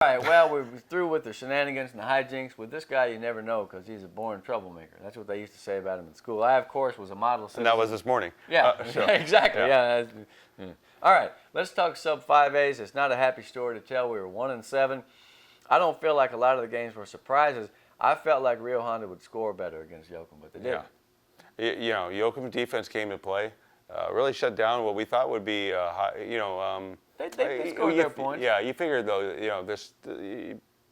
All right, well, we're through with the shenanigans and the hijinks. With this guy, you never know because he's a born troublemaker. That's what they used to say about him in school. I, of course, was a model citizen. And that was this morning. Yeah, exactly. Yeah. All right, let's talk sub 5As. It's not a happy story to tell. We were 1-7. I don't feel like a lot of the games were surprises. I felt like Rio Honda would score better against Yoakum, but they didn't. Yeah. You know, Yoakum's defense came to play, really shut down what we thought would be, They scored their points. Yeah, you figured though,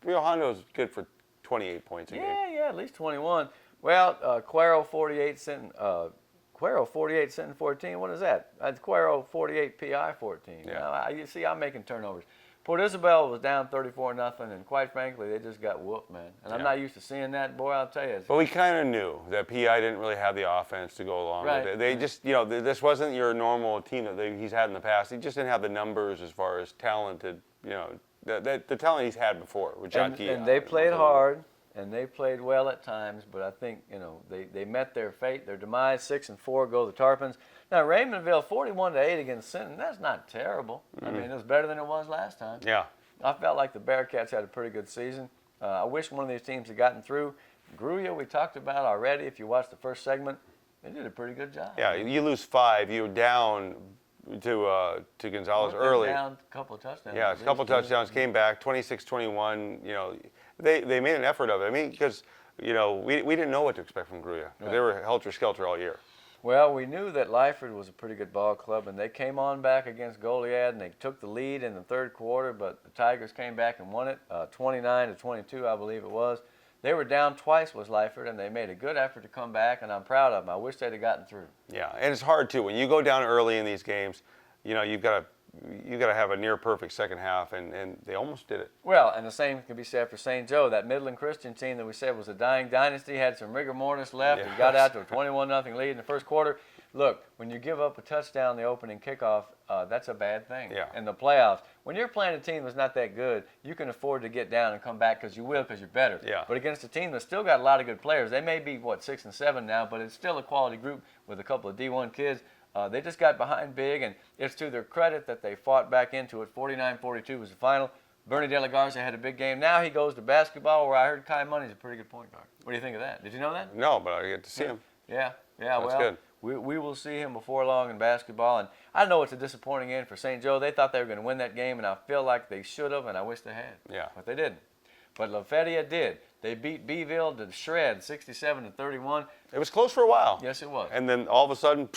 Rio Hondo was good for 28 points a game. Yeah, at least 21. Well, Cuero 48 sent Cuero 48 sent 14. What is that? Cuero 48 PI 14. Yeah. Now, you see, I'm making turnovers. Port Isabel was down 34-0, and quite frankly, they just got whooped, man. And I'm not used to seeing that, boy. I'll tell you. But we kind of knew that PI didn't really have the offense to go along with it. They just, this wasn't your normal team that he's had in the past. He just didn't have the numbers as far as talented, the talent he's had before with John Key. And they played hard, and they played well at times. But I think they met their fate, their demise. 6-4 go the Tarpons. Now Raymondville 41-8 against Sinton. That's not terrible. I mean, it was better than it was last time. Yeah. I felt like the Bearcats had a pretty good season. I wish one of these teams had gotten through. Gruya, we talked about already. If you watched the first segment, they did a pretty good job. Yeah, you lose 5, you're down to Gonzalez early. Down a couple of touchdowns. Yeah, a couple of touchdowns, came back, 26-21. They made an effort of it. I mean, because we didn't know what to expect from Gruya. Right. They were helter-skelter all year. Well, we knew that Lyford was a pretty good ball club, and they came on back against Goliad, and they took the lead in the third quarter, but the Tigers came back and won it, 29-22, I believe it was. They were down twice, was Lyford, and they made a good effort to come back, and I'm proud of them. I wish they'd have gotten through. Yeah, and it's hard, too. When you go down early in these games, you've got to have a near-perfect second half, and they almost did it. Well, and the same can be said for St. Joe. That Midland Christian team that we said was a dying dynasty had some rigor mortis left. Yeah. And got out to a 21-0 lead in the first quarter. Look, when you give up a touchdown in the opening kickoff, that's a bad thing. Yeah. In the playoffs, when you're playing a team that's not that good, you can afford to get down and come back because you will, because you're better. Yeah. But against a team that's still got a lot of good players, they may be, 6-7 now, but it's still a quality group with a couple of D1 kids. They just got behind big, and it's to their credit that they fought back into it. 49-42 was the final. Bernie De La Garza had a big game. Now he goes to basketball, where I heard Kai Money's a pretty good point guard. What do you think of that? Did you know that? No, but I get to see him. Yeah. That's good. We will see him before long in basketball. And I know it's a disappointing end for St. Joe. They thought they were going to win that game, and I feel like they should have, and I wish they had. Yeah. But they didn't. But La Feria did. They beat Beeville to shred, 67-31. It was close for a while. Yes, it was. And then all of a sudden,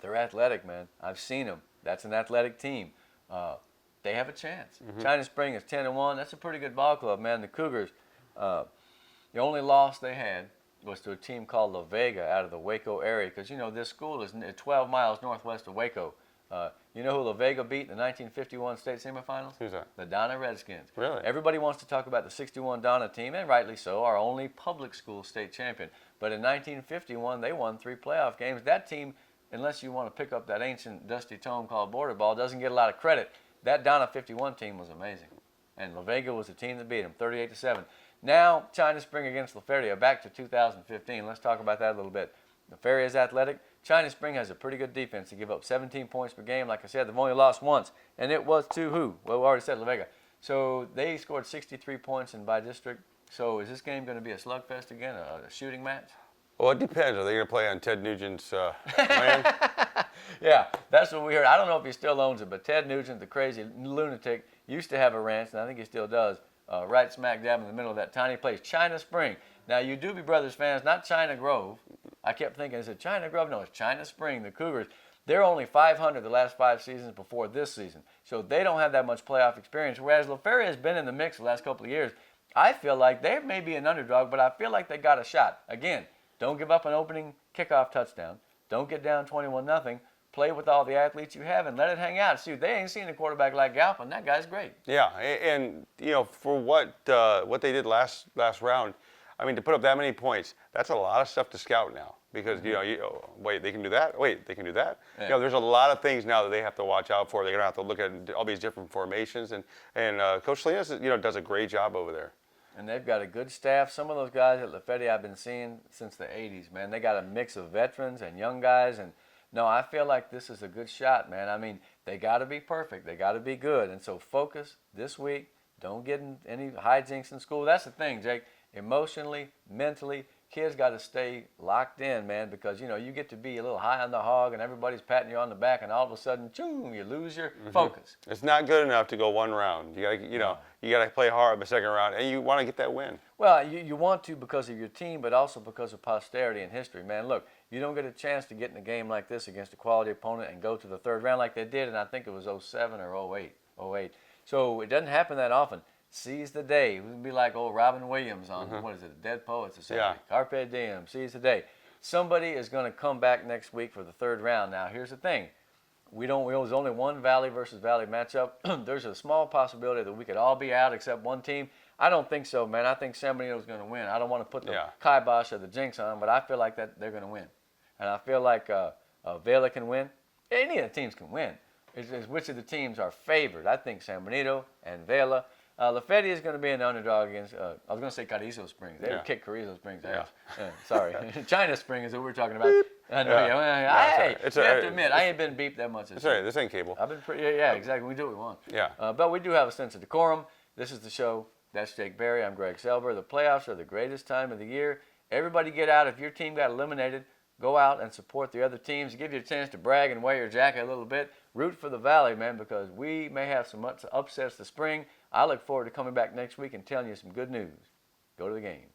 they're athletic, man. I've seen them. That's an athletic team. They have a chance. China Spring is 10-1. That's a pretty good ball club, man. The Cougars, the only loss they had was to a team called La Vega out of the Waco area, because this school is 12 miles northwest of Waco. You know who La Vega beat in the 1951 state semifinals? Who's that? The Donna Redskins. Really? Everybody wants to talk about the 61 Donna team, and rightly so, our only public school state champion. But in 1951, they won 3 playoff games. That team, unless you want to pick up that ancient dusty tome called border ball, doesn't get a lot of credit. That Donna 51 team was amazing. And La Vega was the team that beat them, 38-7. Now, China Spring against La Feria, back to 2015. Let's talk about that a little bit. La Feria is athletic. China Spring has a pretty good defense. They give up 17 points per game. Like I said, they've only lost once, and it was to who? Well, we already said La Vega. So they scored 63 points in by district. So is this game going to be a slugfest again, a shooting match? Well, it depends. Are they going to play on Ted Nugent's land? Yeah, that's what we heard. I don't know if he still owns it, but Ted Nugent, the crazy lunatic, used to have a ranch, and I think he still does, right smack dab in the middle of that tiny place, China Spring. Now, you Doobie Brothers fans, not China Grove. I kept thinking, is it China Grove? No, it's China Spring, the Cougars. They're only 500 the last 5 seasons before this season, so they don't have that much playoff experience, whereas La Feria has been in the mix the last couple of years. I feel like they may be an underdog, but I feel like they got a shot. Again, don't give up an opening kickoff touchdown. Don't get down 21-0. Play with all the athletes you have and let it hang out. See, they ain't seen a quarterback like Galpin. That guy's great. Yeah, and for what they did last round, I mean, to put up that many points, that's a lot of stuff to scout now. Because wait, they can do that. Wait, they can do that. Yeah. There's a lot of things now that they have to watch out for. They're gonna have to look at all these different formations, and Coach Salinas, does a great job over there. And they've got a good staff. Some of those guys at La Feria I've been seeing since the 80s, man. They got a mix of veterans and young guys. And, no, I feel like this is a good shot, man. I mean, they got to be perfect. They got to be good. And so focus this week. Don't get in any hijinks in school. That's the thing, Jake. Emotionally, mentally, kids got to stay locked in, man, because, you get to be a little high on the hog and everybody's patting you on the back and all of a sudden, choom, you lose your focus. It's not good enough to go one round. You got you got to play hard in the second round, and you want to get that win. Well, you want to because of your team, but also because of posterity and history. Man, look, you don't get a chance to get in a game like this against a quality opponent and go to the third round like they did, and I think it was 07 or 08. So it doesn't happen that often. Seize the day. It would be like old Robin Williams on, what is it, Dead Poets or something. Yeah. Carpe diem, seize the day. Somebody is going to come back next week for the third round. Now, here's the thing. There's only one Valley versus Valley matchup. There's a small possibility that we could all be out except one team. I don't think so, man. I think San Benito's going to win. I don't want to put the kibosh or the jinx on, but I feel like that they're going to win. And I feel like Vela can win. Any of the teams can win. It's which of the teams are favored. I think San Benito and Vela. La Feria is going to be an underdog against, I was going to say Carrizo Springs. They would kick Carrizo Springs' ass. Sorry. China Spring is what we're talking about. I know, you have to admit, I ain't been beeped that much. That's right. This ain't cable. I've been pretty, exactly. We do what we want. Yeah. But we do have a sense of decorum. This is the show. That's Jake Berry. I'm Greg Selber. The playoffs are the greatest time of the year. Everybody get out. If your team got eliminated, go out and support the other teams. Give you a chance to brag and wear your jacket a little bit. Root for the Valley, man, because we may have some upsets this spring. I look forward to coming back next week and telling you some good news. Go to the game.